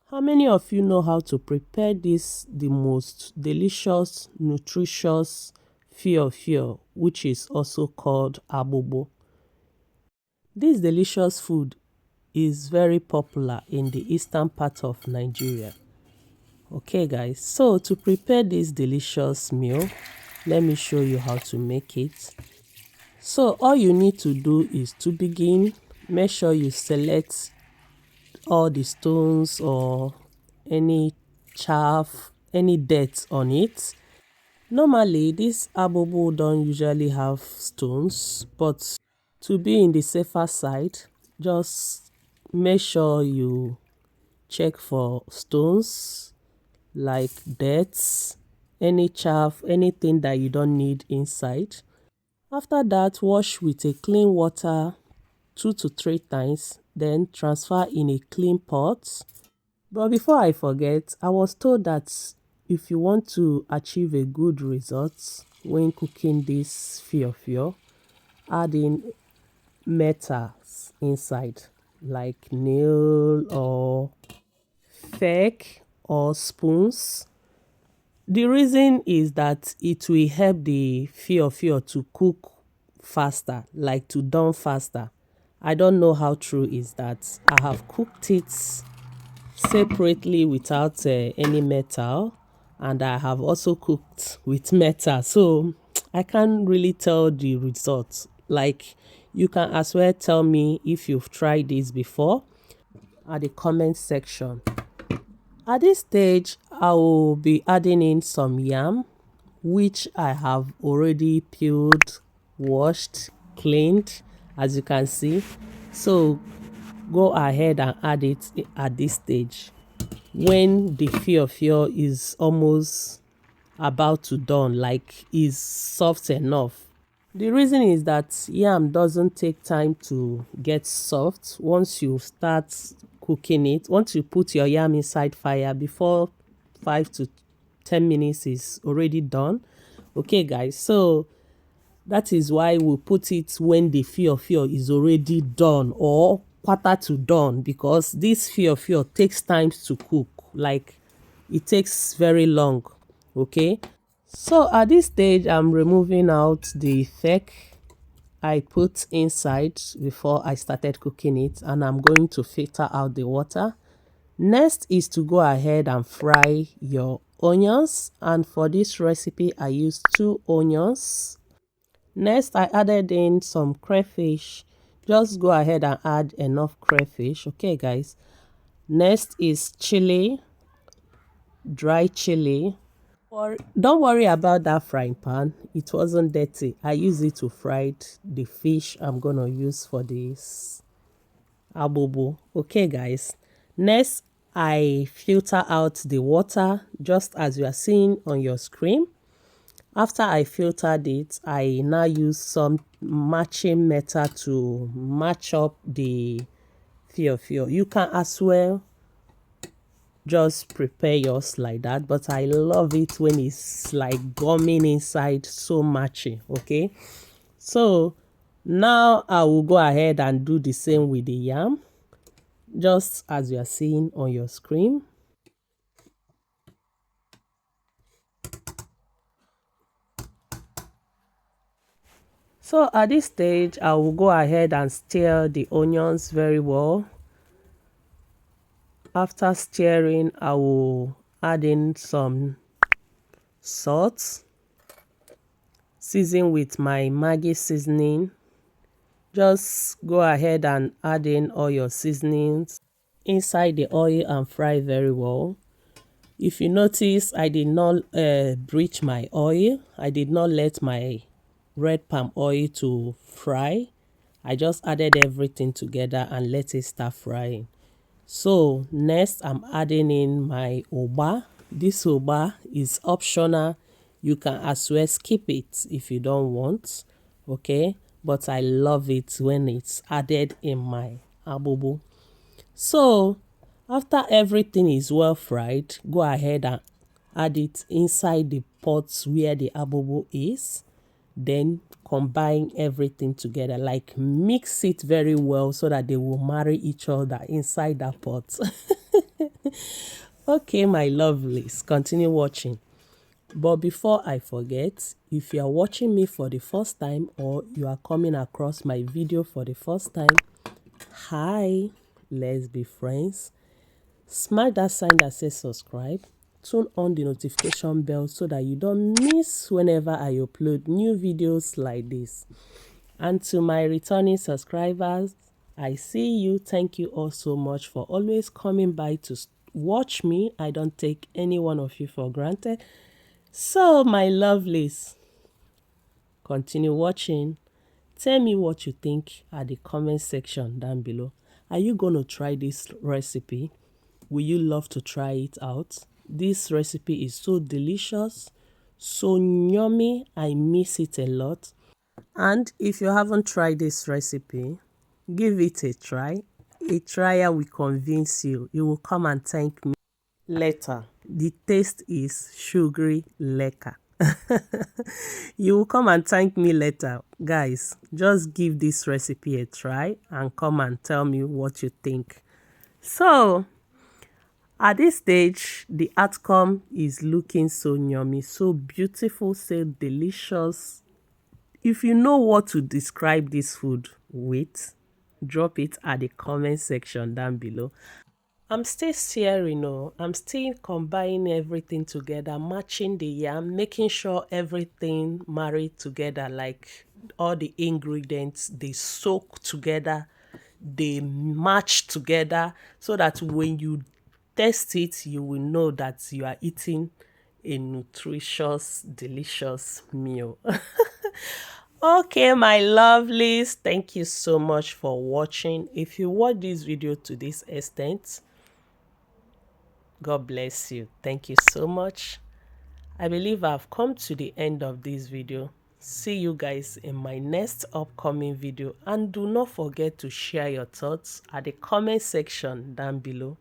How many of you know how to prepare the most delicious, nutritious Fiofio, which is also called Agbugbu? This delicious food is very popular in the eastern part of Nigeria. Okay guys, so to prepare this delicious meal, let me show you how to make it. So all you need to do is to begin, make sure you select all the stones or any chaff, any dirt on it. Normally this agbugbu don't usually have stones, but to be in the safer side, just make sure you check for stones like dirt, any chaff, anything that you don't need inside. After that, wash with a clean water 2 to 3 times, then transfer in a clean pot. But before I forget, I was told that if you want to achieve a good result when cooking this fiofio, add in metals inside like nail or fork or spoons. The reason is that it will help the fiofio to cook faster, like to done faster. I don't know how true is that. I have cooked it separately without any metal, and I have also cooked with metal, so I can't really tell the results. Like, you can as well tell me if you've tried this before at the comment section. At this stage, I will be adding in some yam, which I have already peeled, washed, cleaned, as you can see. So go ahead and add it at this stage when the fiofio is almost about to done, like is soft enough. The reason is that yam doesn't take time to get soft. Once you start cooking it, once you put your yam inside fire, before 5 to 10 minutes is already done. Okay guys, so that is why we put it when the fiofio is already done or quarter to done, because this fiofio takes time to cook, like it takes very long. Okay, so at this stage I'm removing out the feck I put inside before I started cooking it, and I'm going to filter out the water. Next is to go ahead and fry your onions, and for this recipe I used 2 onions. Next, I added in some crayfish. Just go ahead and add enough crayfish. Okay, guys. Next is chili, dry chili. Or don't worry about that frying pan. It wasn't dirty. I use it to fry the fish I'm gonna use for this agbugbu. Okay, guys. Next, I filter out the water just as you are seeing on your screen. After I filtered it, I now use some matching metal to match up the fiofio. You can as well just prepare yours like that, but I love it when it's like gumming inside, so matching. Okay, so now I will go ahead and do the same with the yam, just as you are seeing on your screen. So at this stage, I will go ahead and stir the onions very well. After stirring, I will add in some salt, season with my Maggi seasoning. Just go ahead and add in all your seasonings inside the oil and fry very well. If you notice, I did not breach my oil. I did not let my red palm oil to fry. I just added everything together and let it start frying. So next, I'm adding in my Ugba. This Ugba is optional. You can as well skip it if you don't want. Okay, but I love it when it's added in my agbugbu. So after everything is well fried, go ahead and add it inside the pot where the agbugbu is. Then combine everything together, like mix it very well so that they will marry each other inside that pot. Okay, my lovelies, continue watching. But before I forget, if you are watching me for the first time or you are coming across my video for the first time, hi, let's be friends. Smash that sign that says subscribe. Turn on the notification bell so that you don't miss whenever I upload new videos like this. And to my returning subscribers, I see you. Thank you all so much for always coming by to watch me. I don't take any one of you for granted. So, my lovelies, continue watching. Tell me what you think at the comment section down below. Are you going to try this recipe? Will you love to try it out? This recipe is so delicious, so yummy. I miss it a lot. And if you haven't tried this recipe, give it a try. A trial will convince you. You will come and thank me later. The taste is sugary lekker. You will come and thank me later. Guys, just give this recipe a try and come and tell me what you think. So, at this stage, the outcome is looking so yummy, so beautiful, so delicious. If you know what to describe this food with, drop it at the comment section down below. I'm still searing, I'm still combining everything together, matching the yam, making sure everything married together, like all the ingredients, they soak together, they match together, so that when you taste it, you will know that you are eating a nutritious, delicious meal. Okay, my lovelies, thank you so much for watching. If you watch this video to this extent, God bless you. Thank you so much. I believe I've come to the end of this video. See you guys in my next upcoming video, and do not forget to share your thoughts at the comment section down below.